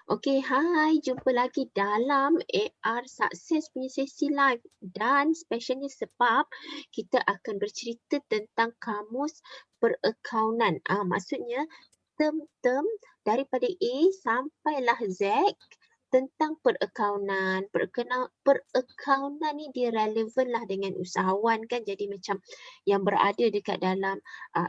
Okey, hai, jumpa lagi dalam AR Sukses punya sesi live dan specialnya sebab kita akan bercerita tentang kamus perakaunan. Maksudnya term-term daripada A sampailah Z tentang perakaunan. Perakaunan ni dia relevan lah dengan usahawan kan. Jadi macam yang berada dekat dalam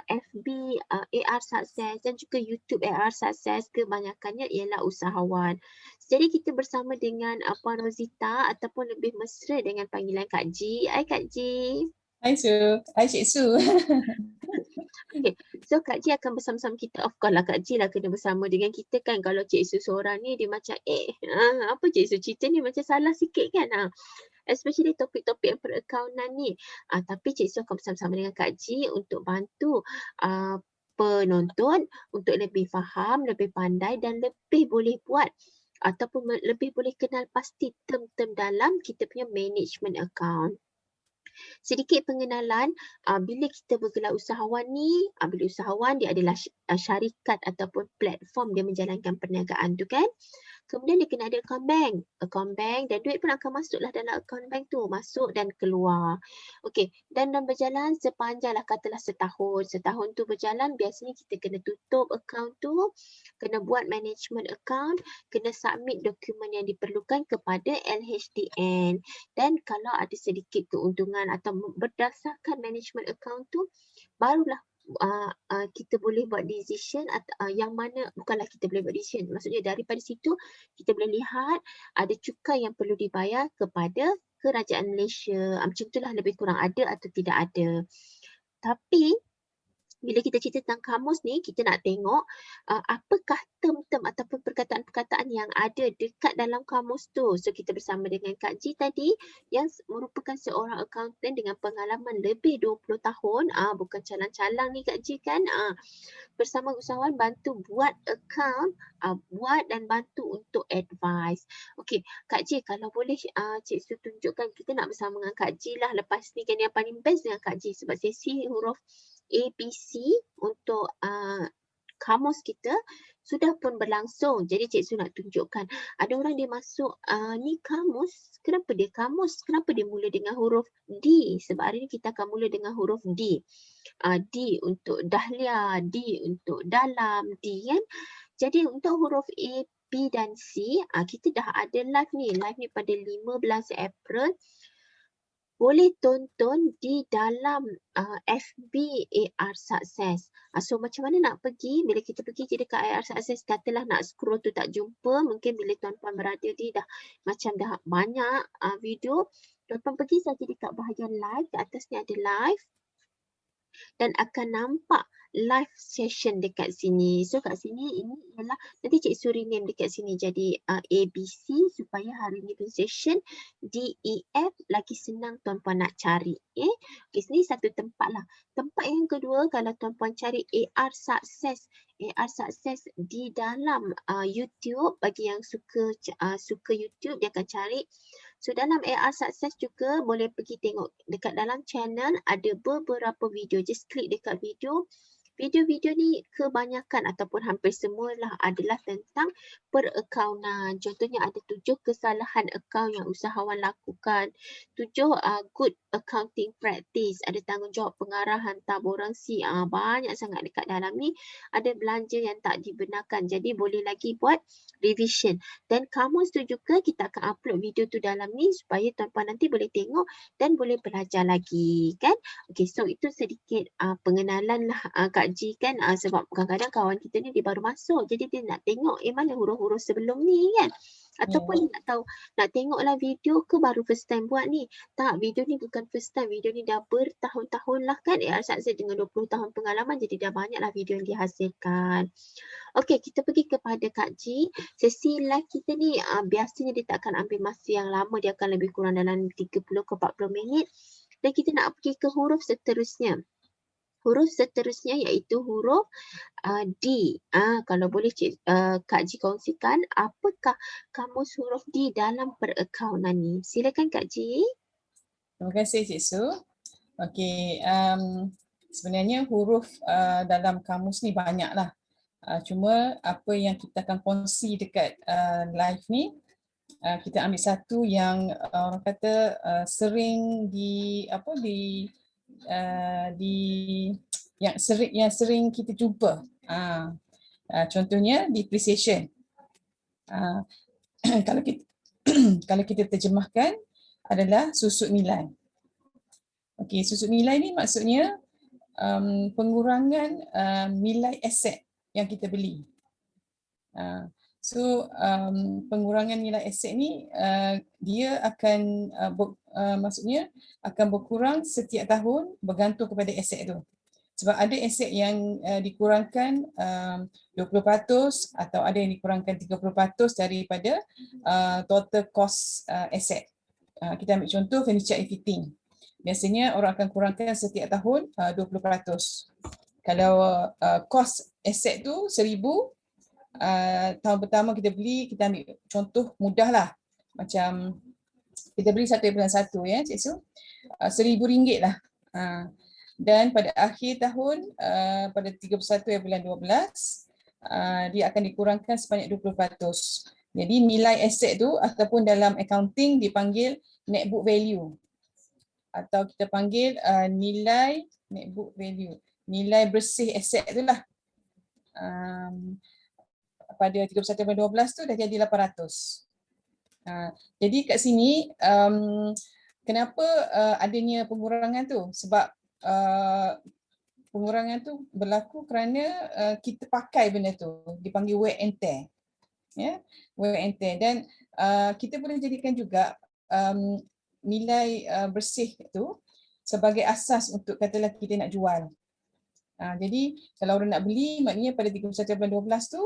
FB AR Success dan juga YouTube AR Success kebanyakannya ialah usahawan. Jadi kita bersama dengan Puan Rozita ataupun lebih mesra dengan panggilan Kak G. Hai Kak G. Hai Su, hai Cik Su. Okay, so Kak Ji akan bersama-sama kita. Of course lah Kak Ji lah kena bersama dengan kita kan. Kalau Cik Su seorang ni dia macam apa Cik Su cerita ni macam salah sikit kan. Especially topik-topik yang perakaunan ni. Tapi Cik Su akan bersama-sama dengan Kak Ji untuk bantu penonton untuk lebih faham, lebih pandai dan lebih boleh buat ataupun lebih boleh kenal pasti term-term dalam kita punya management account. Sedikit pengenalan, bila kita bergelar usahawan ni, bila usahawan dia adalah syarikat ataupun platform dia menjalankan perniagaan tu kan. Kemudian dia kena ada account bank dan duit pun akan masuklah dalam account bank tu, masuk dan keluar. Okey, dan berjalan sepanjanglah katalah setahun tu berjalan, biasanya kita kena tutup account tu, kena buat management account, kena submit dokumen yang diperlukan kepada LHDN. Dan kalau ada sedikit keuntungan atau berdasarkan management account tu, barulah kita boleh buat decision yang mana bukanlah kita boleh buat decision. Maksudnya daripada situ kita boleh lihat ada cukai yang perlu dibayar kepada kerajaan Malaysia. Macam itulah lebih kurang ada atau tidak ada. Tapi bila kita cerita tentang kamus ni, kita nak tengok apakah term-term ataupun perkataan-perkataan yang ada dekat dalam kamus tu. So kita bersama dengan Kak Ji tadi yang merupakan seorang accountant dengan pengalaman lebih 20 tahun. Bukan calang-calang ni Kak Ji kan. Bersama usahawan bantu buat account, buat dan bantu untuk advice. Okey, Kak Ji kalau boleh Cik Su tunjukkan, kita nak bersama dengan Kak Ji lah lepas ni kan yang paling best dengan Kak Ji sebab sesi huruf ABC untuk kamus kita sudah pun berlangsung. Jadi Cik Su nak tunjukkan. Ada orang dia masuk ni kamus. Kenapa dia kamus? Kenapa dia mula dengan huruf D? Sebab hari ni kita akan mula dengan huruf D. D untuk dahlia, D untuk dalam, D kan. Jadi untuk huruf A, B dan C, kita dah ada live ni. Live ni pada 15 April. Boleh tonton di dalam FB AR Success. So macam mana nak pergi? Bila kita pergi je dekat AR Success, katalah nak scroll tu tak jumpa, mungkin bila tuan-puan berada di dah macam dah banyak video, tuan-puan pergi saja dekat bahagian live, di atas ni ada live dan akan nampak live session dekat sini. So kat sini ini ialah nanti Cik Su rename dekat sini jadi ABC supaya hari ni punya session DEF lagi senang tuan-puan nak cari. Okay, sini satu tempat lah. Tempat yang kedua kalau tuan-puan cari AR Success di dalam YouTube, bagi yang suka YouTube dia akan cari. So dalam AR Success juga boleh pergi tengok dekat dalam channel ada beberapa video. Just klik dekat video. Video-video ni kebanyakan ataupun hampir semualah adalah tentang perakaunan. Contohnya ada 7 kesalahan akaun yang usahawan lakukan. 7 good accounting practice. Ada tanggungjawab pengarahan taburan C. Banyak sangat dekat dalam ni. Ada belanja yang tak dibenarkan. Jadi boleh lagi buat revision. Dan kamus tu juga kita akan upload video tu dalam ni supaya tuan-puan nanti boleh tengok dan boleh belajar lagi kan. Okay, so itu sedikit pengenalan lah Kak Ji kan, sebab kadang-kadang kawan kita ni dia baru masuk jadi dia nak tengok mana huruf-huruf sebelum ni kan. Ataupun dia nak tahu, nak tengoklah video ke baru first time buat ni. Tak, video ni bukan first time, video ni dah bertahun-tahun lah kan. Saya dengan 20 tahun pengalaman jadi dah banyak lah video yang dihasilkan. Okey, kita pergi kepada Kak Ji. Sesi live kita ni biasanya dia tak akan ambil masa yang lama, dia akan lebih kurang dalam 30 ke 40 minit. Dan kita nak pergi ke huruf seterusnya. Huruf seterusnya iaitu huruf D. Kalau boleh Kak Ji kongsikan apakah kamus huruf D dalam perakaunan ni. Silakan Kak Ji. Terima kasih Cik Su. Okey, sebenarnya huruf dalam kamus ni banyaklah. Cuma apa yang kita akan kongsi dekat live ni, kita ambil satu yang orang kata sering di yang sering kita jumpa. Contohnya depreciation. Kalau kita kalau kita terjemahkan adalah susut nilai. Okey, susut nilai ni maksudnya pengurangan nilai aset yang kita beli. Pengurangan nilai aset ni dia akan maksudnya akan berkurang setiap tahun bergantung kepada aset tu. Sebab ada aset yang dikurangkan 20% atau ada yang dikurangkan 30% daripada total cost aset. Kita ambil contoh furniture and fitting. Biasanya orang akan kurangkan setiap tahun 20%. Kalau cost aset tu 1,000, tahun pertama kita beli, kita ambil contoh mudah lah. Macam kita beli 1.1 ya Cik Su, RM1,000 lah. Dan pada akhir tahun, pada 31 bulan 12, dia akan dikurangkan sebanyak 20%. Jadi nilai aset tu ataupun dalam accounting dipanggil net book value. Atau kita panggil nilai net book value. Nilai bersih aset tu lah. Pada 31 bulan 12 tu dah jadi 800. Jadi kat sini kenapa adanya pengurangan tu? Sebab pengurangan tu berlaku kerana kita pakai benda tu, dipanggil wear and tear. Ya, wear and tear. Dan kita boleh jadikan juga nilai bersih tu sebagai asas untuk katalah kita nak jual. Jadi kalau orang nak beli, maknanya pada 31 bulan 12 tu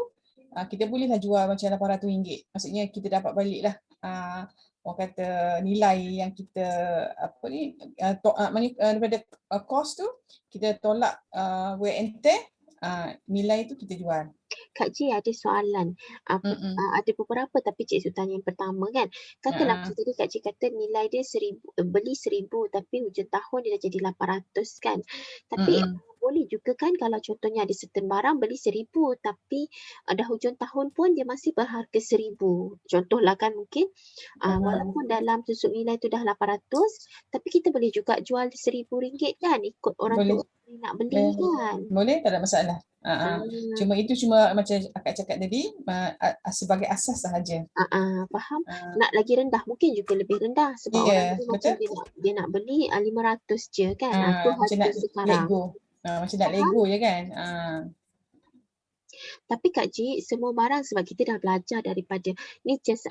kita bolehlah jual macam RM800. Maksudnya kita dapat balik lah orang kata nilai yang kita daripada cost tu kita tolak wear and tear, nilai tu kita jual. Kak Ji ada soalan. Ada beberapa tapi Cik Su tanya yang pertama kan. Katalah tadi Kak Ji kata nilai dia 1,000, beli 1,000 tapi hujung tahun dia dah jadi 800 kan. Tapi boleh juga kan kalau contohnya ada certain barang beli 1,000 tapi dah hujung tahun pun dia masih berharga 1,000. Contohlah kan mungkin walaupun dalam susut nilai tu dah 800 tapi kita boleh juga jual RM1,000 kan ikut orang tu nak beli kan. Boleh, tak ada masalah. Cuma itu cuma macam akak cakap tadi sebagai asas sahaja. Faham. Nak lagi rendah mungkin juga lebih rendah sebab orang tu macam dia nak beli 500 je kan. Tu macam nak sekarang. Lego. Macam nak Lego je kan. Tapi Kak Ji, semua barang sebab kita dah belajar daripada ni just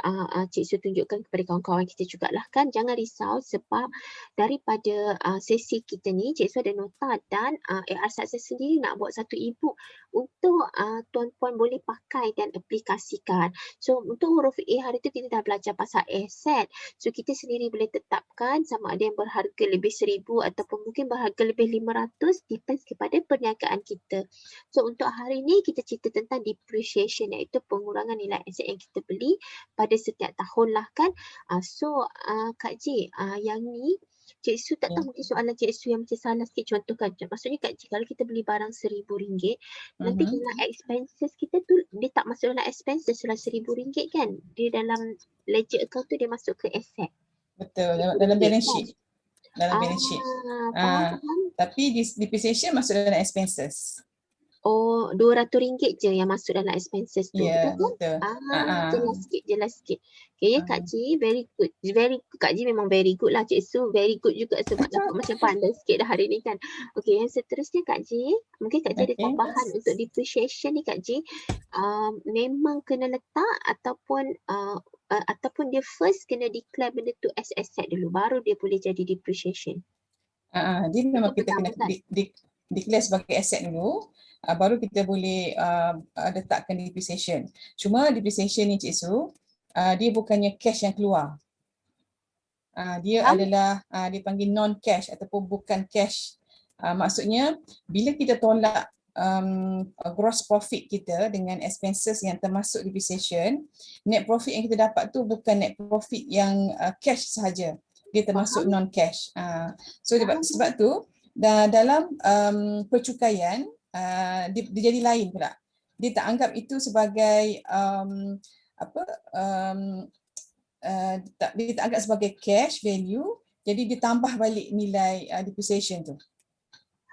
Cik Su tunjukkan kepada kawan-kawan kita jugalah kan. Jangan risau sebab daripada sesi kita ni Cik Su ada nota dan AR Success sendiri nak buat satu e-book untuk tuan-puan boleh pakai dan aplikasikan. So untuk huruf A hari tu kita dah belajar pasal aset. So kita sendiri boleh tetapkan sama ada yang berharga lebih 1,000 ataupun mungkin berharga lebih 500 depends kepada perniagaan kita. So untuk hari ni kita cerita tentang depreciation iaitu pengurangan nilai aset yang kita beli pada setiap tahun lah kan. Kak Ji, yang ni Cik Su tak tahu mungkin soalan Cik Su yang macam salah sikit contohkan. Maksudnya Kak Ji, kalau kita beli barang RM1,000 nanti dalam expenses kita tu dia tak masuk dalam expenses dalam RM1,000 kan. Dia dalam ledger account tu dia masuk ke aset. Betul, dalam balance sheet. Dalam balance sheet. Tapi depreciation masuk dalam expenses. Oh, RM200 je yang masuk dalam expenses tu. Ya, betul? Jelas sikit. Okay, Kak Ji, very good. Kak Ji memang very good lah. Cik Su very good juga sebab dapat macam pandai sikit dah hari ni kan. Okay, yang seterusnya Kak Ji, mungkin Kak Ji ada tambahan untuk depreciation ni Kak Ji. Memang kena letak ataupun dia first kena declare benda tu as asset dulu. Baru dia boleh jadi depreciation. Dia memang kita kena declare sebagai asset dulu. Baru kita boleh letakkan depreciation. Cuma depreciation ni Cik Su, dia bukannya cash yang keluar. Dia adalah dipanggil non-cash ataupun bukan cash. Maksudnya bila kita tolak gross profit kita dengan expenses yang termasuk depreciation, net profit yang kita dapat tu bukan net profit yang cash sahaja. Dia termasuk non-cash. So sebab tu dalam percukaian dia jadi lain pula. dia tak anggap itu sebagai apa dia tak anggap sebagai cash value, jadi dia tambah balik nilai depreciation tu.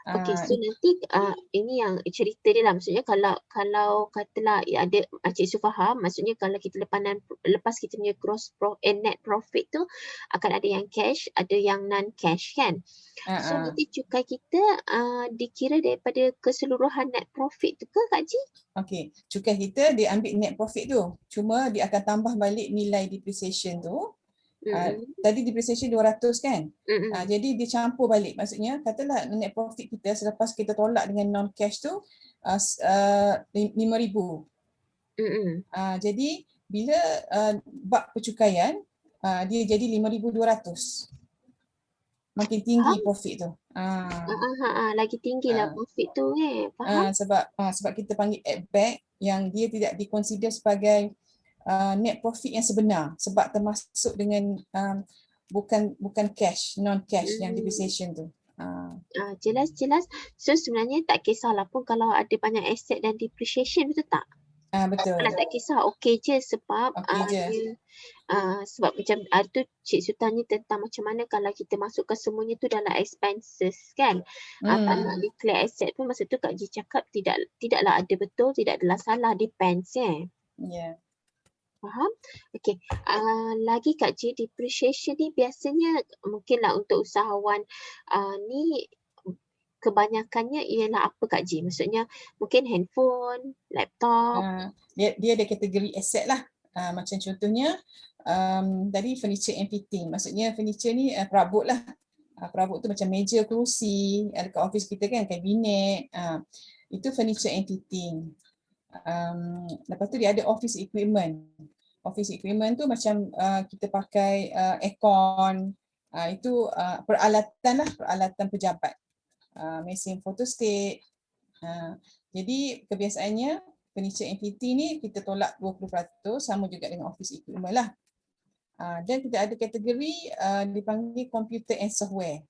Okey, so nanti ini yang cerita dia lah. Maksudnya kalau katalah ada Cik Su faham, maksudnya kalau kita lepas kita punya net profit tu akan ada yang cash, ada yang non cash kan. So nanti cukai kita dikira daripada keseluruhan net profit tu ke Kak Ji? Okey, cukai kita dia ambil net profit tu. Cuma dia akan tambah balik nilai depreciation tu. Tadi depreciation 200 kan? Jadi dia campur balik. Maksudnya katalah net profit kita selepas kita tolak dengan non cash tu 5,000. Jadi bila bab percukaian dia jadi 5,200. Makin tinggi profit tu. Lagi tinggi lah profit tu faham? Sebab kita panggil add back yang dia tidak dikonsider sebagai net profit yang sebenar sebab termasuk dengan bukan cash, non cash yang depreciation tu. Jelas. So sebenarnya tak kisahlah pun kalau ada banyak aset dan depreciation, betul tak? Betul. Kalau tak kisah okey je sebab sebab macam tu Cik Su tanya tentang macam mana kalau kita masukkan semuanya tu dalam expenses kan. Tak nak declare asset pun masa tu Kak Ji cakap tidaklah ada betul, tidak adalah salah, depends Yeah. Faham? Okey. Lagi Kak Ji, depreciation ni biasanya mungkinlah untuk usahawan ni kebanyakannya ialah apa Kak Ji? Maksudnya mungkin handphone, laptop. Dia ada kategori aset lah. Macam contohnya tadi furniture and fitting. Maksudnya furniture ni perabot lah. Perabot tu macam meja, kerusi, dekat office kita kan, kabinet. Itu furniture and fitting. Lepas tu dia ada office equipment. Office equipment tu macam kita pakai aircon. Itu peralatan lah, peralatan pejabat. Mesin photostat. Jadi kebiasaannya furniture and fitting ni kita tolak 20%, sama juga dengan office equipment lah. Dan kita ada kategori dipanggil computer and software.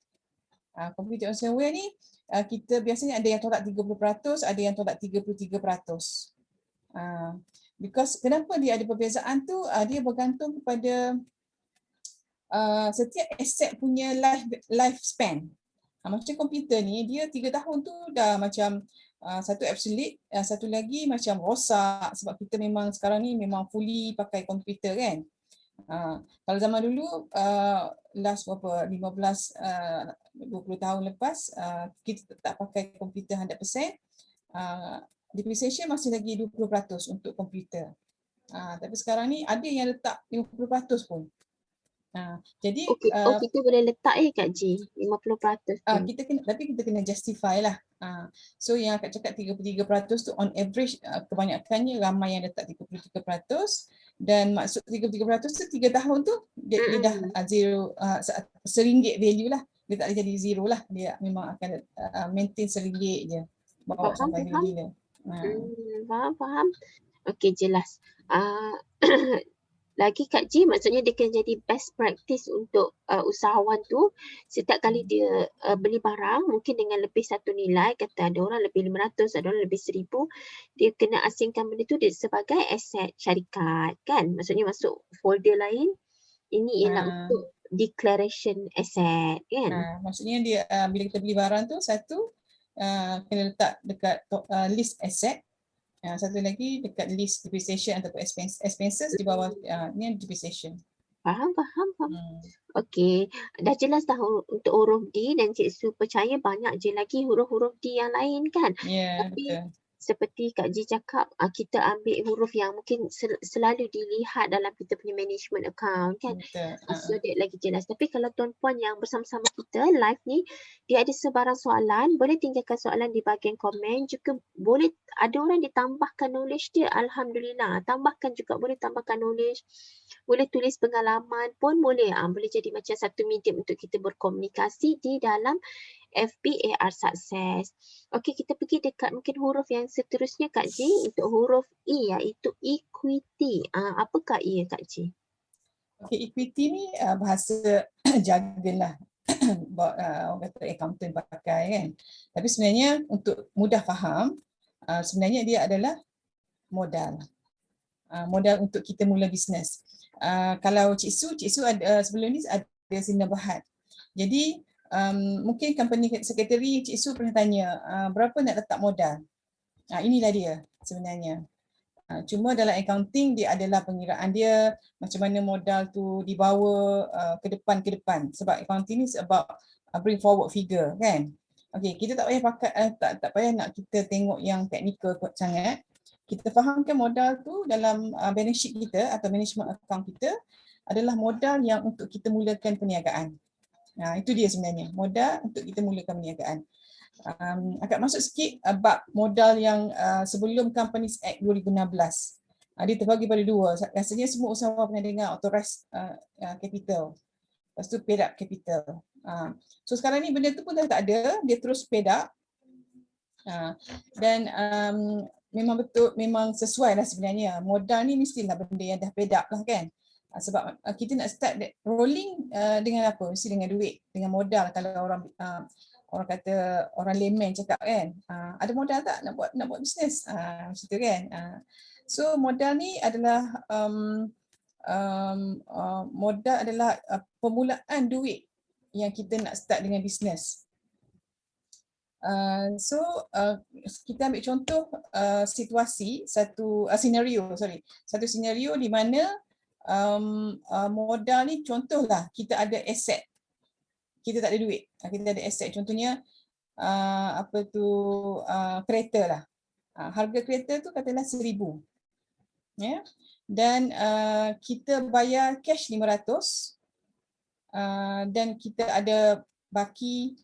Computer and software ni kita biasanya ada yang tolak 30%, ada yang tolak 33%. Because kenapa dia ada perbezaan tu, dia bergantung kepada setiap aset punya lifespan. Macam komputer ni, dia 3 tahun tu dah macam satu obsolete, satu lagi macam rosak sebab kita memang sekarang ni memang fully pakai komputer kan. Kalau zaman dulu, last berapa, 15-20 tahun lepas, kita tak pakai komputer 100%, depreciation masih lagi 20% untuk komputer. Tapi sekarang ni ada yang letak 50% pun. Jadi kita boleh letak Kak Ji 50%. Tapi kita kena justify lah. So yang akak cakap 33% tu on average kebanyakannya ramai yang letak 33%, dan maksud 33% tu 3 tahun tu dia dah zero, RM1 value lah. Dia tak boleh jadi zero lah. Dia memang akan maintain RM1 je. Bawa sampai bila-bila. Faham. Okey, jelas. Lagi Kak Ji, maksudnya dia kena jadi best practice untuk usahawan tu setiap kali dia beli barang mungkin dengan lebih satu nilai, kata ada orang lebih 500, ada orang lebih 1,000, dia kena asingkan benda tu sebagai aset syarikat kan, maksudnya masuk folder lain. Ini ialah untuk declaration asset kan. Maksudnya dia bila kita beli barang tu, satu kena letak dekat list asset. Satu lagi dekat list depreciation ataupun expenses di bawah ni depreciation. Faham. Okey, dah jelas dah untuk huruf D, dan Cik Su percaya banyak je lagi huruf-huruf D yang lain kan. Ya, Tapi betul. seperti Kak Ji cakap, kita ambil huruf yang mungkin selalu dilihat dalam kita punya management account kan. So dia lagi jelas. Tapi kalau tuan-puan yang bersama-sama kita live ni, dia ada sebarang soalan, boleh tinggalkan soalan di bahagian komen. Juga boleh ada orang ditambahkan knowledge dia, alhamdulillah. Tambahkan juga, boleh tambahkan knowledge. Boleh tulis pengalaman pun boleh. Boleh jadi macam satu medium untuk kita berkomunikasi di dalam FBAR Success. Okey, kita pergi dekat mungkin huruf yang seterusnya Kak Ji, untuk huruf E iaitu equity. Apakah ia Kak Ji? Okey, equity ni bahasa jargon lah. Orang kata accountant pakai kan. Tapi sebenarnya untuk mudah faham, sebenarnya dia adalah modal. Modal untuk kita mula bisnes. Kalau Cik Su ada sebelum ni ada Sina Berhad. Jadi mungkin company secretary Cik Su pernah tanya berapa nak letak modal. Inilah dia sebenarnya. Cuma dalam accounting dia adalah pengiraan dia macam mana modal tu dibawa ke depan sebab accounting ni about bring forward figure kan. Okey, kita tak payah pakai tak payah nak kita tengok yang teknikal sangat. Kita fahamkan modal tu dalam balance sheet kita atau management account kita adalah modal yang untuk kita mulakan perniagaan. Itu dia sebenarnya, modal untuk kita mulakan perniagaan. Agak masuk sikit bab modal yang sebelum Companies Act 2016. Dia terbagi pada dua. Rasanya semua usahawan pernah dengar authorized capital. Lepas tu paid up capital. So sekarang ni benda tu pun dah tak ada, dia terus paid up. Dan memang sesuai lah sebenarnya. Modal ni mestilah benda yang dah paid up lah kan. Sebab kita nak start rolling dengan apa? Mesti dengan duit, dengan modal. Kalau orang kata, orang layman cakap kan, ada modal tak nak buat bisnes? Macam tu kan. So modal ni adalah modal adalah permulaan duit yang kita nak start dengan bisnes. Kita ambil contoh situasi satu senario di mana modal ni, contohlah kita ada aset, kita tak ada duit, kita ada aset, contohnya kereta lah, harga kereta tu katalah 1,000, ya, dan kita bayar cash 500 dan kita ada baki,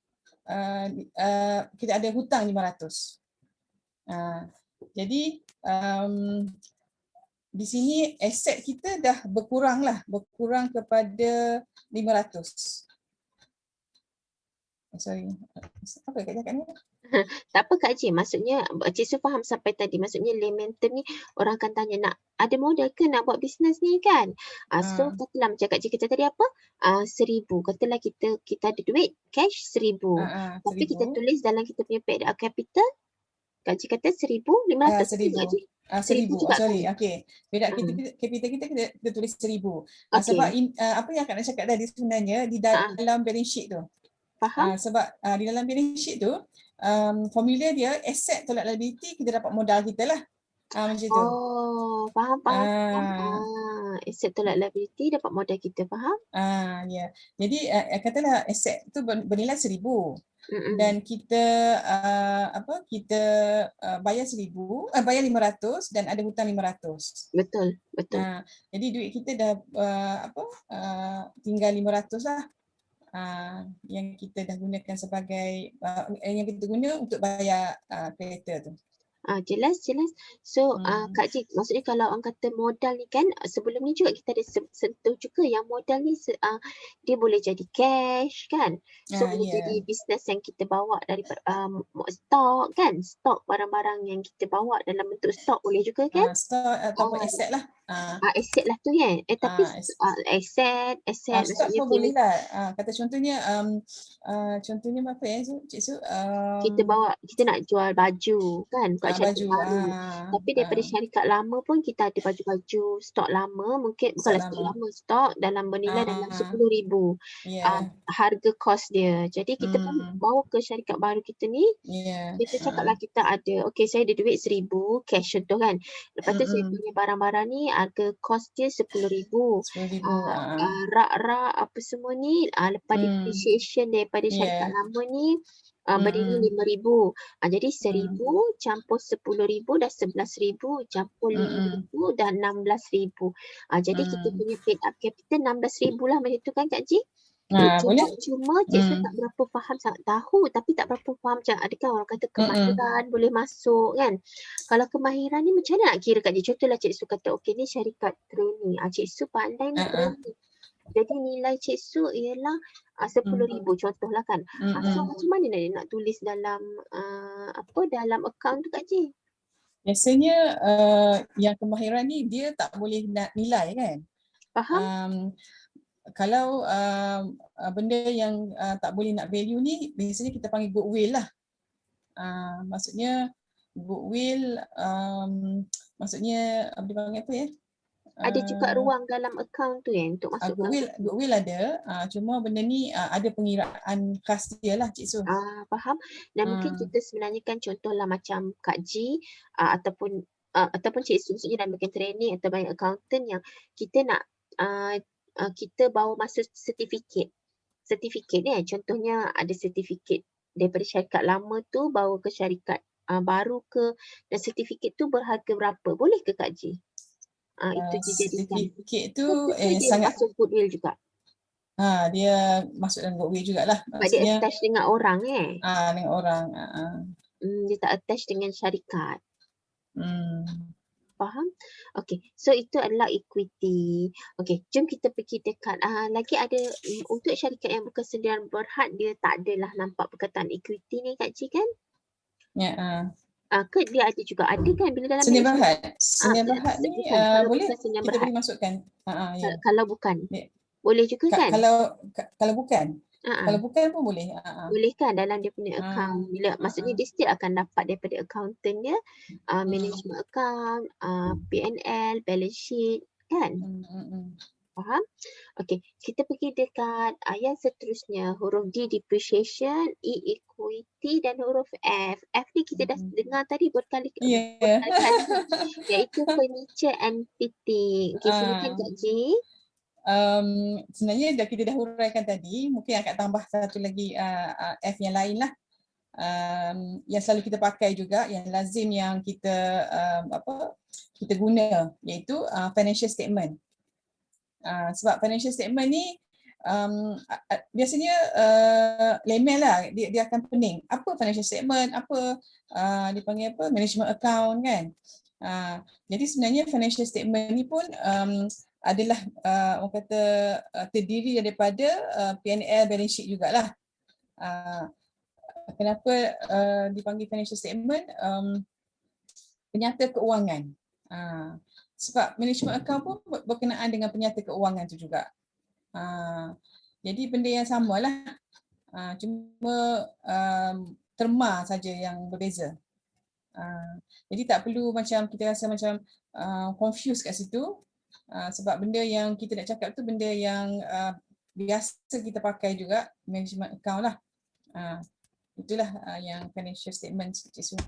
kita ada hutang 500. Jadi di sini aset kita dah berkurang kepada 500. Sorry, apa Kak cakap ni? Tak apa Kak Cik, maksudnya Cik Su faham sampai tadi, maksudnya layman term ni orang akan tanya nak ada modal ke nak buat bisnes ni kan. So katalah macam Kak Cik kata tadi apa, 1,000, katalah kita ada duit cash 1,000, tapi kita tulis dalam kita punya paid up capital, Kak Cik kata 1,500. 1,000. 1,000, sorry. Okey. Paid up capital kita tulis 1,000. Sebab apa yang Kak nak cakap tadi sebenarnya di dalam balance sheet tu. Faham? Sebab di dalam balance sheet tu formula dia asset tolak liability, kita dapat modal kita lah. Macam tu. Faham. Asset tolak liability dapat modal kita, faham? Ya. Jadi katalah asset tu bernilai 1,000 dan kita kita bayar 1,000, bayar 500 dan ada hutang 500. Betul. Jadi duit kita dah tinggal 500 lah. Yang kita dah gunakan sebagai yang kita guna untuk bayar kereta tu. Jelas. So Kak Cik, maksudnya kalau orang kata modal ni kan, sebelum ni juga kita ada sentuh juga yang modal ni dia boleh jadi cash kan. So boleh jadi bisnes yang kita bawa daripada stok kan, stok barang-barang yang kita bawa dalam bentuk stok boleh juga kan. Stok ataupun aset lah. Aset lah tu kan. Tapi aset stok pun boleh lah. Kata contohnya apa ya Cik Su? Kita bawa, kita nak jual baju kan, buat syarikat baru. Tapi daripada syarikat lama pun kita ada baju-baju stok lama, mungkin bukanlah stok lama, stok dalam bernilai dalam 10,000 harga kos dia. Jadi kita pun bawa ke syarikat baru kita ni, kita cakaplah kita ada, okey saya ada duit 1,000 cash contoh kan. Lepas tu saya punya barang-barang ni harga kos dia 10,000. Rak-rak apa semua ni lepas depreciation daripada syarikat lama ni bernilai 5,000. Jadi 1,000 campur 10,000 dah 11,000, campur 5,000 dah 16,000. Jadi kita punya paid up capital 16,000 lah macam tu kan Kak Cik? Cuma Cik Su tak berapa faham, sangat tahu tapi tak berapa faham macam adakah orang kata kemahiran boleh masuk kan. Kalau kemahiran ni macam mana nak kira Kak Cik? Contohlah Cik Su kata okey ni syarikat training. Cik Su pandai ni training. Jadi nilai Cik Su ialah 10,000 contohlah kan. So macam mana nak tulis dalam dalam akaun tu Kak Cik? Biasanya yang kemahiran ni dia tak boleh nak nilai kan. Faham? Kalau benda yang tak boleh nak value ni biasanya kita panggil goodwill lah. Maksudnya goodwill maksudnya dipanggil apa ya? Ada juga ruang dalam akaun tu untuk masukkan Goodwill ada, cuma benda ni ada pengiraan khas dia lah Cik Su. faham. Dan mungkin kita sebenarnya kan contohlah macam Kak G ataupun Cik Su, maksudnya dalam bagian training atau banyak accountant yang kita nak kita bawa masuk sertifikat. Sertifikat ni contohnya ada sertifikat daripada syarikat lama tu bawa ke syarikat baru ke, dan sertifikat tu berharga berapa? Boleh ke Kak G? Itu dijadikan. Sertifikat tu dia sangat masuk goodwill juga. dia masuk dalam goodwill jugalah. Sebab dia attach dengan orang dengan orang. Dia tak attach dengan syarikat. Faham? Okey, so itu adalah equity. Okey, jom kita pergi dekat lagi ada untuk syarikat yang bukan sendirian berhad, dia tak adalah nampak perkataan equity ni Kak Cik kan? Ya. Ke dia ada juga, ada kan bila dalam Senyap Berhad. Senyap Berhad ni boleh kita boleh masukkan. Kalau bukan. Ya. Boleh juga kan? Kalau bukan. Kalau bukan pun boleh. Boleh kan dalam dia punya account. Bila maksudnya dia still akan dapat daripada accountant dia management account, P&L, balance sheet kan? Faham? Okey, kita pergi dekat yang seterusnya, huruf D depreciation, E equity dan huruf F. F ni kita dah dengar tadi berkali-kali, iaitu furniture and fitting. Okey, silakan Kak G. Sebenarnya kita dah huraikan tadi, mungkin akan tambah satu lagi F yang lain lah. Yang selalu kita pakai juga, yang lazim yang kita kita guna, iaitu financial statement. Sebab financial statement ni biasanya layman lah, dia akan pening. Apa financial statement, apa dipanggil apa, management account kan. Jadi sebenarnya financial statement ni pun adalah orang kata terdiri daripada P&L, balance sheet jugalah. Kenapa dipanggil financial statement? Penyata keuangan. Sebab management account pun berkenaan dengan penyata keuangan tu juga. Jadi benda yang samalah. Cuma terma saja yang berbeza. Jadi tak perlu macam kita rasa macam confused kat situ. Sebab benda yang kita nak cakap tu benda yang biasa kita pakai juga, management account lah. Itulah yang financial statement seperti itu.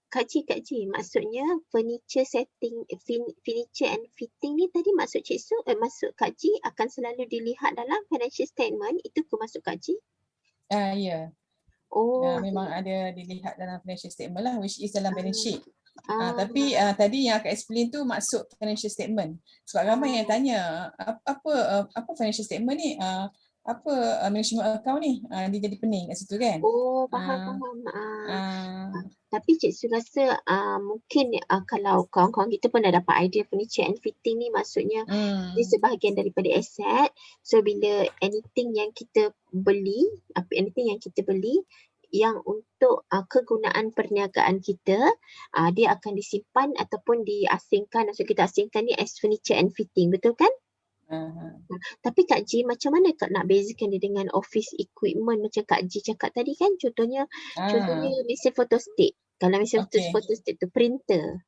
Kak Cik, maksudnya furniture and fitting ni tadi maksud Cik Su, maksud Kak Cik akan selalu dilihat dalam financial statement, itu ke maksud Kak Cik? Ya. Memang ada dilihat dalam financial statement lah, which is dalam balance sheet. Tapi tadi yang akan explain tu maksud financial statement. Sebab ramai yang tanya, apa financial statement ni? Apa management account ni? Dia jadi pening kat situ kan? Faham. Tapi Cik Su rasa mungkin kalau kawan-kawan kita pun dah dapat idea furniture and fitting ni, maksudnya dia sebahagian daripada aset. So bila anything yang kita beli yang untuk kegunaan perniagaan kita, dia akan disimpan ataupun diasingkan. Maksud kita asingkan ni as furniture and fitting, betul kan? Tapi Kak G, macam mana Kak nak bezakan dia dengan office equipment macam Kak G cakap tadi kan? Contohnya mesin photostat. Kalau mesin photostat tu printer.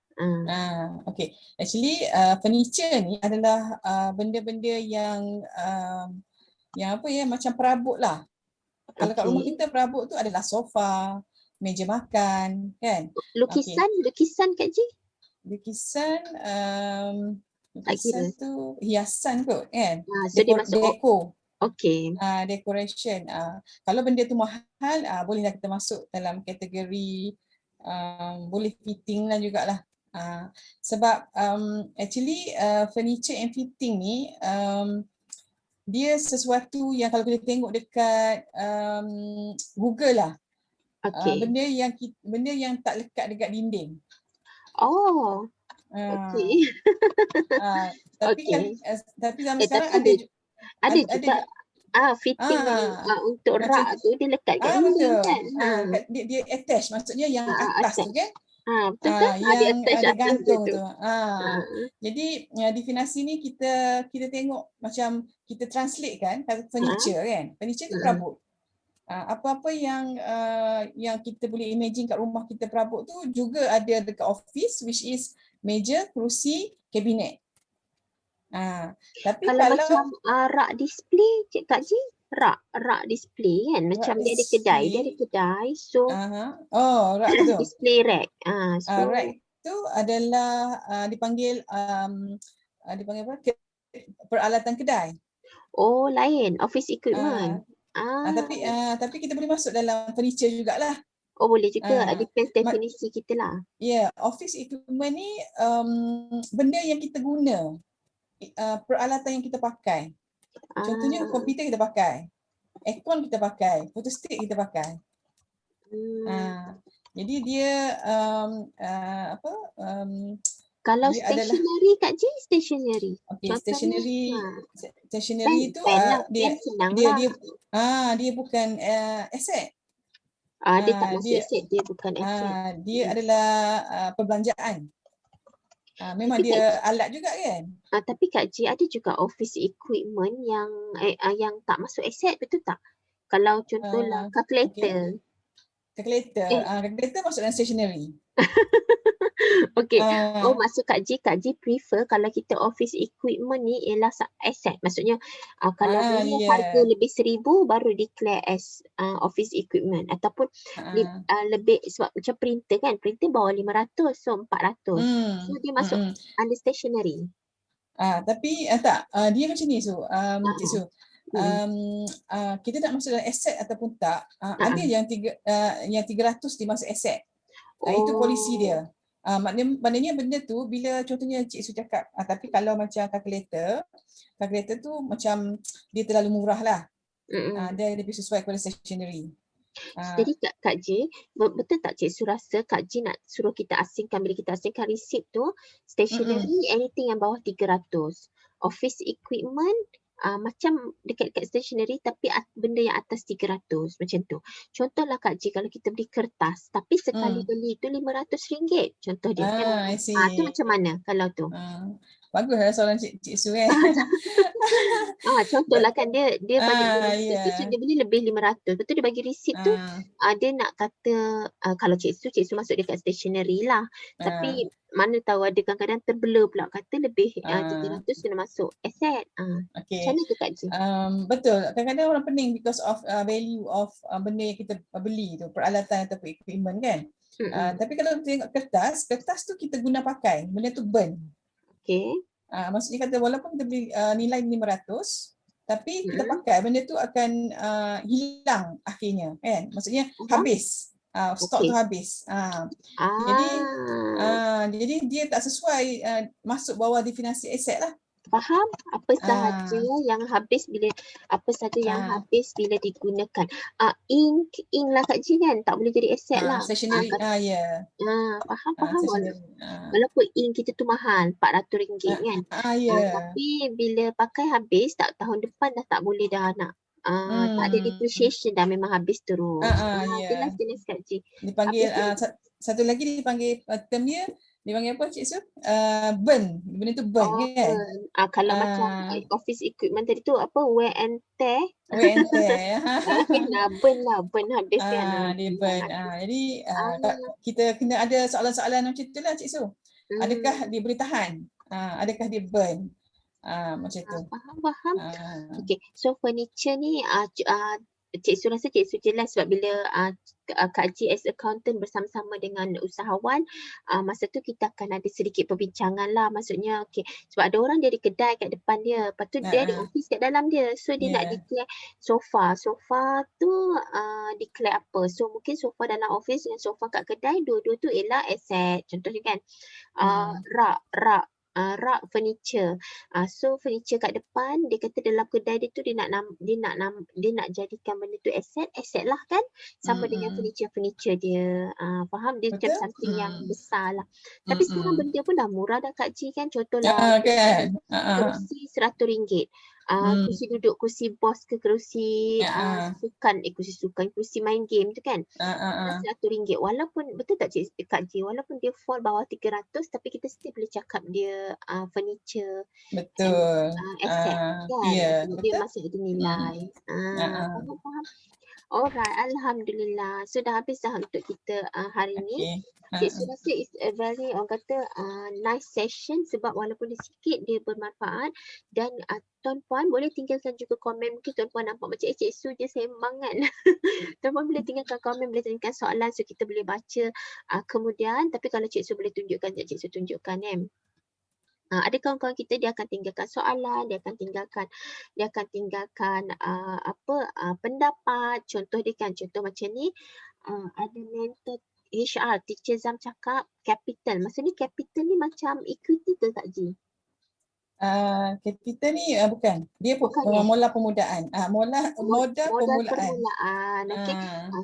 Okay. Actually furniture ni adalah benda-benda yang macam perabot lah. Kalau kat rumah kita perabot tu adalah sofa, meja makan, kan? Lukisan Kak G? Lukisan tu hiasan kot kan. So dia masuk dekor. Okey. Decoration. Kalau benda tu mahal, bolehlah kita masuk dalam kategori boleh fitting lah jugalah. Sebab actually furniture and fitting ni dia sesuatu yang kalau kita tengok dekat Google lah. Benda yang tak lekat dekat dinding. Okey. Tapi zaman sekarang ada juga fitting untuk rak tu dia lekat kat dinding kan. Dia attach, maksudnya yang atas tu kan. Betul kan? Yang ada gantung tu. Jadi definasi ni kita tengok macam kita translate kan furniture kan. Furniture tu perabot. Apa-apa yang kita boleh imagine kat rumah kita perabot tu juga ada dekat office, which is meja, kerusi, kabinet. Tapi Kalau macam kalau rak display, Cik Kak Ji, rak display kan, macam rak dia ada kedai, so rak tu. display rack. So Rack tu adalah dipanggil dipanggil apa? Peralatan kedai. lain office equipment. Tapi kita boleh masuk dalam furniture jugalah. Boleh juga, Ah, depends mak- definisi kita lah. office equipment ni benda yang kita guna, peralatan yang kita pakai. Contohnya komputer kita pakai, aircon kita pakai, photostat kita pakai. Jadi dia Kalau dia adalah stationery Kak Ji, stationery. stationery. Stationery pen, tu pen lah, dia pen senang dia lah. dia bukan aset. Dia tak masuk dia aset, dia bukan aset. dia adalah perbelanjaan. Memang Tapi dia alat juga kan. Tapi Kak Ji, ada juga office equipment yang tak masuk aset, betul tak? Kalau contohlah calculator. Calculator masuk dalam stationery. Okey. Maksud Kak Ji prefer kalau kita office equipment ni ialah aset. Maksudnya kalau dia harga lebih 1,000 baru declare as office equipment, ataupun lebih, sebab macam printer kan, printer bawah 500, so 400. So dia masuk under stationery. Tapi tak, dia macam ni Cik Su. Kita nak masuk dalam aset ataupun tak, ada yang 300 dia masuk aset. Itu polisi dia. Maknanya benda tu bila contohnya Cik Su cakap, tapi kalau macam calculator tu macam dia terlalu murah lah. Dia lebih sesuai kepada stationery. Jadi Kak Ji, betul tak Cik Su rasa Kak Ji nak suruh kita asingkan, bila kita asingkan resip tu, stationery anything yang bawah 300. Office equipment macam dekat stationery tapi benda yang atas 300 macam tu. Contohlah Kak Ji, kalau kita beli kertas tapi sekali beli tu RM500 contoh dia. Tu macam mana kalau tu? Baguslah soalan Cik Su kan. Contohlah kan dia bagi RM500 so dia beli lebih RM500. Betul dia bagi resip tu dia nak kata kalau Cik Su masuk dekat stationery lah. Tapi mana tahu ada kadang-kadang terblur pula kata lebih 300 kena masuk aset. Macam mana tu Kak Ji? Betul. Kadang-kadang orang pening because of value of benda yang kita beli tu, peralatan ataupun equipment kan. Tapi kalau tengok kertas tu kita guna pakai. Benda tu burn. Okay. Maksudnya kata walaupun kita beli nilai 500 tapi kita pakai, benda tu akan hilang akhirnya kan. Maksudnya habis. Stok tu habis. Jadi dia tak sesuai masuk bawah definisi aset lah. Faham apa sahaja yang habis bila habis bila digunakan. Ink lah Kak Ji kan, tak boleh jadi aset lah. Stationery. Faham. Walaupun ink kita tu mahal RM400 kan. Tapi bila pakai habis, tak tahun depan dah tak boleh dah nak. Tak ada depreciation dah, memang habis terus. Jelas Kak Ji. Dipanggil satu lagi dipanggil term dia dipanggil apa Cik Su? Burn. Benda tu burn kan? Kalau macam office equipment tadi tu apa, wear and tear. Burn habis kan. Dia burn. Jadi kita kena ada soalan-soalan macam tu lah Cik Su. Adakah dia boleh tahan? Adakah dia burn? Macam tu. Faham. Okay. So furniture ni Cik Su rasa Cik Su jelas, sebab bila Kak Ji as accountant bersama-sama dengan usahawan, masa tu kita akan ada sedikit perbincangan lah. Maksudnya sebab ada orang dia ada kedai kat depan dia, lepas tu dia ada office kat dalam dia, so dia nak declare sofa tu declare apa. So mungkin sofa dalam office dengan sofa kat kedai, dua-dua tu ialah aset contohnya kan. Rak furniture. So furniture kat depan, dia kata dalam kedai dia tu dia nak jadikan benda tu aset lah kan, sama dengan furniture dia. Faham, dia macam something yang besar lah. Tapi sekarang benda pun dah murah dah Kak Ji kan. Contohlah kerusi RM100. Kursi duduk, kursi bos ke kerusi kursi main game tu kan. RM100. Walaupun betul tak Kak Ji, walaupun dia fall bawah 300 tapi kita still boleh cakap dia furniture. Betul. Asset kan. Dia masih ada nilai. Faham. Alright, Alhamdulillah. So dah habis dah untuk kita hari ni. Okey. Cikgu rasa it's a very orang kata nice session sebab walaupun dia sikit dia bermanfaat dan tuan-puan boleh tinggalkan juga komen. Mungkin tuan-puan nampak macam cikgu je sembang kan. Tuan-puan boleh tinggalkan komen, boleh tinggalkan soalan so kita boleh baca kemudian. Tapi kalau cikgu boleh tunjukkan, cikgu tunjukkan kan. Ada kawan-kawan kita dia akan tinggalkan soalan, dia akan tinggalkan pendapat. Contoh dia kan, contoh macam ni ada mentor HR, Teacher Zam cakap capital. Maksudnya capital ni macam equity ke Kak Ji? Capital ni bukan. Dia Bukan modal permulaan. Modal permulaan. permulaan. Okey.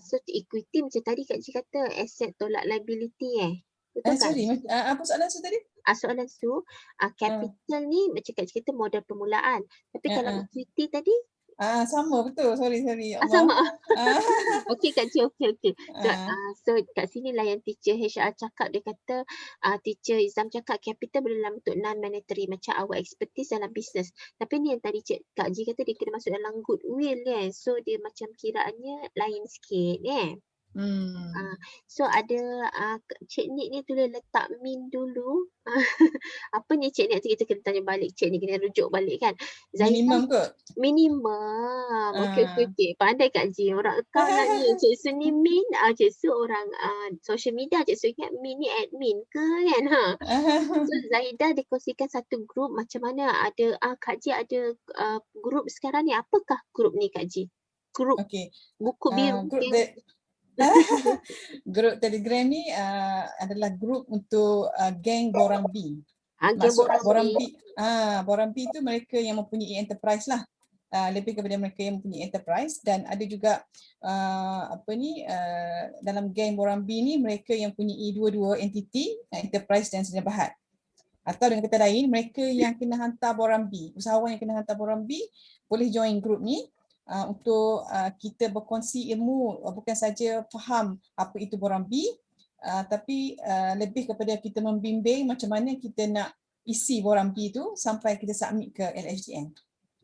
So equity macam tadi Kak Ji kata asset tolak liability Betul kan? Sorry, apa soalan tu tadi? Soalan tu capital ni macam Kak Ji kata modal permulaan. Tapi kalau equity tadi sama betul. Sorry ya Allah. sama. Okey Kak Ji, okey. So kat sini lah yang teacher HR cakap, dia kata teacher Izam cakap capital boleh dalam bentuk non-monetary macam our expertise dalam business. Tapi ni yang tadi Kak Ji kata dia kena masuk dalam goodwill So dia macam kiraannya lain sikit So ada Cik Nik ni tulis letak min dulu. Apa ni Cik Nik? Kita kena tanya balik. Cik Nik kena rujuk balik kan. Minimum kot. Minimum. Okey. Pandai Kak Ji. Orang account nak ni. Cik Su ni min. Cik Su orang social media. Cik Su ingat min ni admin ke kan? So Zaidah dikongsikan satu grup macam mana ada Kak Ji ada grup sekarang ni. Apakah grup ni Kak Ji? Grup buku biru. Grup Telegram ni adalah grup untuk geng Borang B. Maksud Borang B tu mereka yang mempunyai enterprise lah. Lebih kepada mereka yang mempunyai enterprise dan ada juga dalam geng Borang B ni mereka yang mempunyai dua-dua entiti, enterprise dan sedia bahat. Atau dengan kata lain, mereka yang kena hantar Borang B, usahawan yang kena hantar Borang B boleh join grup ni untuk kita berkongsi ilmu, bukan saja faham apa itu Borang B, tapi lebih kepada kita membimbing macam mana kita nak isi Borang B tu sampai kita submit ke LHDN.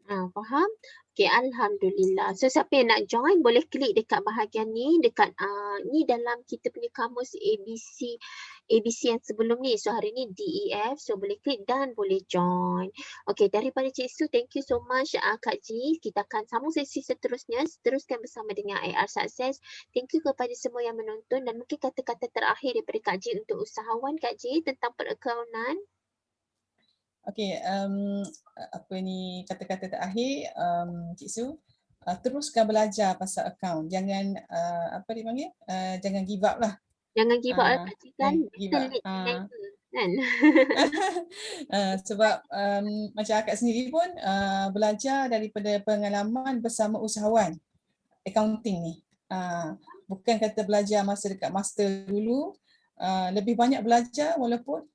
Faham? Okay, Alhamdulillah. So siapa yang nak join boleh klik dekat bahagian ni, dekat ni dalam kita punya kamus ABC yang sebelum ni. So hari ni DEF, so boleh klik dan boleh join. Okay, daripada Cik Su, thank you so much Kak Ji. Kita akan sambung sesi seterusnya, teruskan bersama dengan AR Success. Thank you kepada semua yang menonton dan mungkin kata-kata terakhir daripada Kak Ji untuk usahawan Kak Ji tentang perakaunan. Okey, kata-kata terakhir Cik Su, teruskan belajar pasal akaun. Jangan jangan give up lah. Jangan give up kan. Kan? Sebab macam akak sendiri pun belajar daripada pengalaman bersama usahawan accounting ni. Bukan kata belajar masa dekat master dulu, lebih banyak belajar walaupun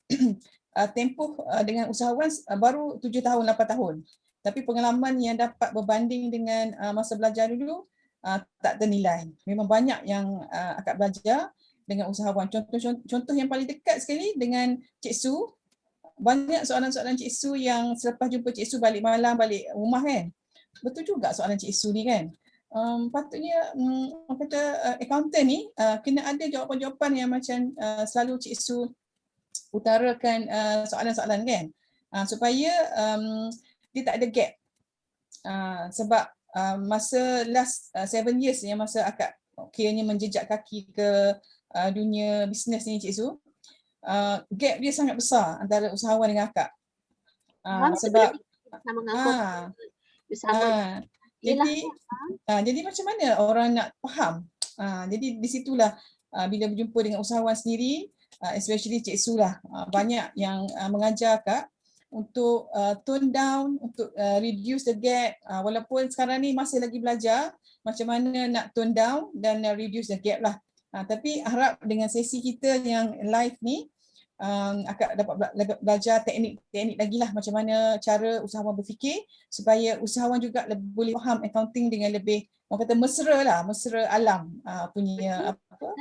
tempoh dengan usahawan baru 7 tahun, 8 tahun. Tapi pengalaman yang dapat berbanding dengan masa belajar dulu tak ternilai. Memang banyak yang akak belajar dengan usahawan. Contoh yang paling dekat sekali dengan Cik Su, banyak soalan-soalan Cik Su yang selepas jumpa Cik Su balik malam, balik rumah kan. Betul juga soalan Cik Su ni kan. Patutnya accountant ni kena ada jawapan-jawapan yang macam selalu Cik Su utarakan soalan-soalan kan, supaya dia tak ada gap. Sebab masa last 7 years yang masa akak kiranya menjejak kaki ke dunia bisnes ni Cik Su, gap dia sangat besar antara usahawan dengan akak. Sebab jadi macam mana orang nak faham. Jadi di situlah bila berjumpa dengan usahawan sendiri, especially Cik Su lah, banyak yang mengajar Kak untuk tone down, untuk reduce the gap. Walaupun sekarang ni masih lagi belajar macam mana nak tone down dan reduce the gap lah. Tapi harap dengan sesi kita yang live ni, Akak dapat belajar teknik-teknik lagi lah macam mana cara usahawan berfikir supaya usahawan juga boleh faham accounting dengan lebih orang kata mesra lah, mesra alam punya Betul.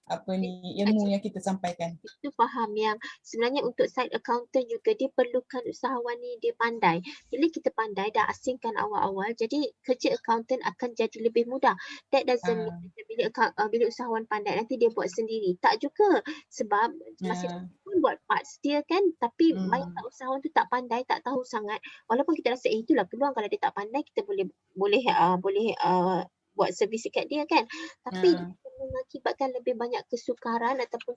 apa ni ilmu yang kita sampaikan. Itu faham yang sebenarnya untuk side accountant juga dia perlukan usahawan ni dia pandai. Bila kita pandai dah asingkan awal-awal, jadi kerja accountant akan jadi lebih mudah. That doesn't mean Ah, bila usahawan pandai nanti dia buat sendiri. Tak juga, sebab masih ah, pun buat parts dia kan, tapi banyak hmm, usahawan tu tak pandai, tak tahu sangat. Walaupun kita rasa itulah peluang, kalau dia tak pandai kita boleh buat servis dekat dia kan. Tapi ah, mengakibatkan lebih banyak kesukaran ataupun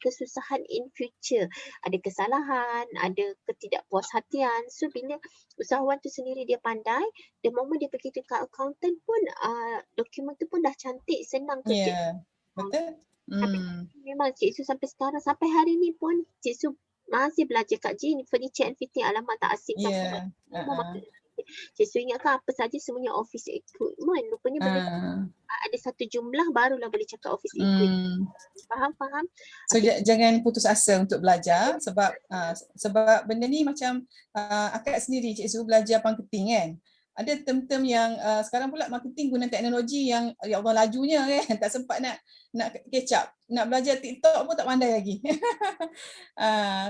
kesusahan in future. Ada kesalahan, ada ketidakpuashatian. So bila usahawan tu sendiri dia pandai, the moment dia pergi dekat accountant pun dokumen tu pun dah cantik, senang untuk Cik ya, Su. betul. Tapi Hmm, memang Cik Su sampai sekarang, sampai hari ni pun Cik Su masih belajar kat G furniture and fitting. Alamak, tak asing sangat. ya, Memang masuk. Cik Su ingatkan apa saja semuanya office equipment. Rupanya benda ada satu jumlah barulah boleh cakap office equipment. hmm. Faham? So jangan putus asa untuk belajar sebab benda ni macam akak sendiri Cik Su belajar marketing kan. Ada term-term yang sekarang pula marketing guna teknologi yang ya Allah lajunya kan, tak sempat nak catch up. Nak belajar TikTok pun tak pandai lagi.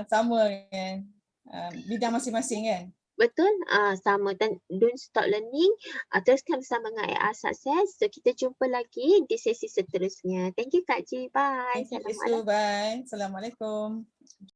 Sama kan. Bidang masing-masing kan. Betul, sama, dan don't stop learning. Teruskan bersama dengan AR Success. So kita jumpa lagi di sesi seterusnya. Thank you Kak Ji. Bye. Thank you Cik Su. Bye. Assalamualaikum.